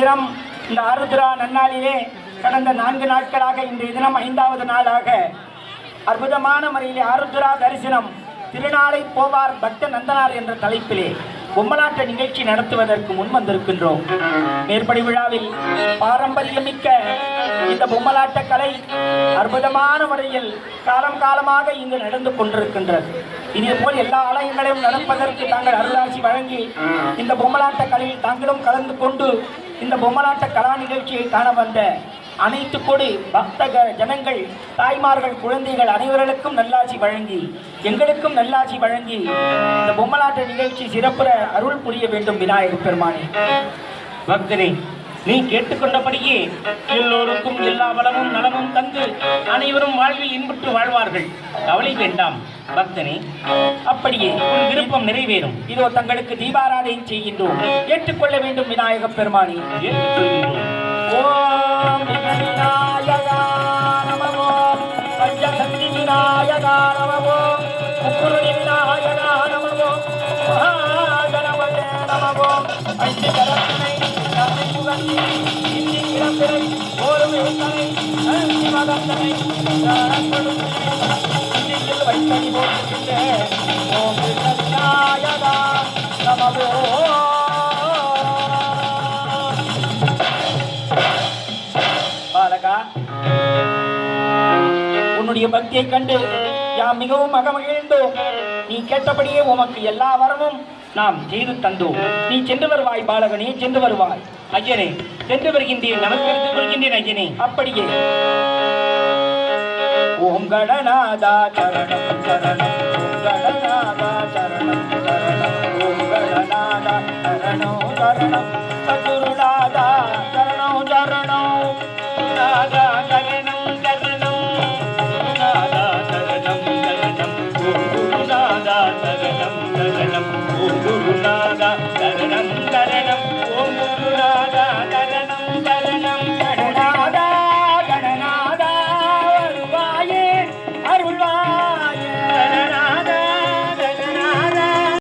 தினம் இந்த ஆருத்ரா நன்னாளிலே கடந்த 4 நாட்களாக இன்றைய தினம் 5வது நாளாக அற்புதமான முறையிலே ஆருத்ரா தரிசனம் திருநாளை போவார் பக்த நந்தனார் என்ற தலைப்பிலே பொம்மலாட்ட நிகழ்ச்சி நடத்துவதற்கு முன்வந்திருக்கின்றோம். மேற்படி விழாவில் பாரம்பரியமிக்க இந்த பொம்மலாட்ட கலை அற்புதமான முறையில் காலம் காலமாக இங்கு நடந்து கொண்டிருக்கின்றது. இதேபோல் எல்லா ஆலயங்களையும் நடப்பதற்கு தாங்கள் அருளாசி வழங்கி இந்த பொம்மலாட்ட கலையில் தாங்களும் கலந்து கொண்டு இந்த பொம்மலாட்ட கலா நிகழ்ச்சியை காண வந்த அனைத்து கோடி பக்த ஜனங்கள், தாய்மார்கள், குழந்தைகள் அனைவர்களுக்கும் நல்லாசி வழங்கி எங்களுக்கும் நல்லாசி வழங்கி இந்த பொம்மலாட்ட நிகழ்ச்சி சிறப்புற அருள் புரிய வேண்டும் விநாயகர் பெருமானே. பக்தனே, நீ கேட்டுக்கொண்டபடியே எல்லோருக்கும் எல்லா வளமும் நலமும் தந்து அனைவரும் வாழ்வில் இன்புற்று வாழ்வார்கள். கவலை வேண்டாம் பக்தனே, அப்படியே உன் விருப்பம் நிறைவேறும். இதோ தங்களுக்கு தீபாராதனை செய்கின்றோம், ஏற்றுக்கொள்ள வேண்டும் விநாயகர் பெருமானே. ஓம் விநாயகா நமோ, பஞ்சசக்தி விநாயகா நமோ, முக்குருணி விநாயகா நமோ, மகாகணபதே நமோ, ஐந்திகரத்தனை கருணை சுகந்தி இந்தி கிளம்பிரை ஓரும் எழுத்தனை அந்தி மதத்தனை இந்தியில் வைத்தடி போட்டுகின்ற ஓம் விநாயகா நமோ. உன்னுடைய பக்தியை கண்டு யாம் மிகவும் மகிழ்ந்தோம். நீ கேட்டபடியே உமக்கு எல்லா வரமும் நாம் செய்து தந்தோம். நீ சென்று வருவாய் பாலகனே, சென்று வருவாய். ஐயனே, சென்று வருகின்றேன், நமஸ்கரித்து வருகின்றேன் ஐயனே. அப்படியே ஓம் கணநாதா சரணம் சரணம், ஓம் கணநாதா சரணம் சரணம், ஓம் கணநாதா சரணம் சரணம்,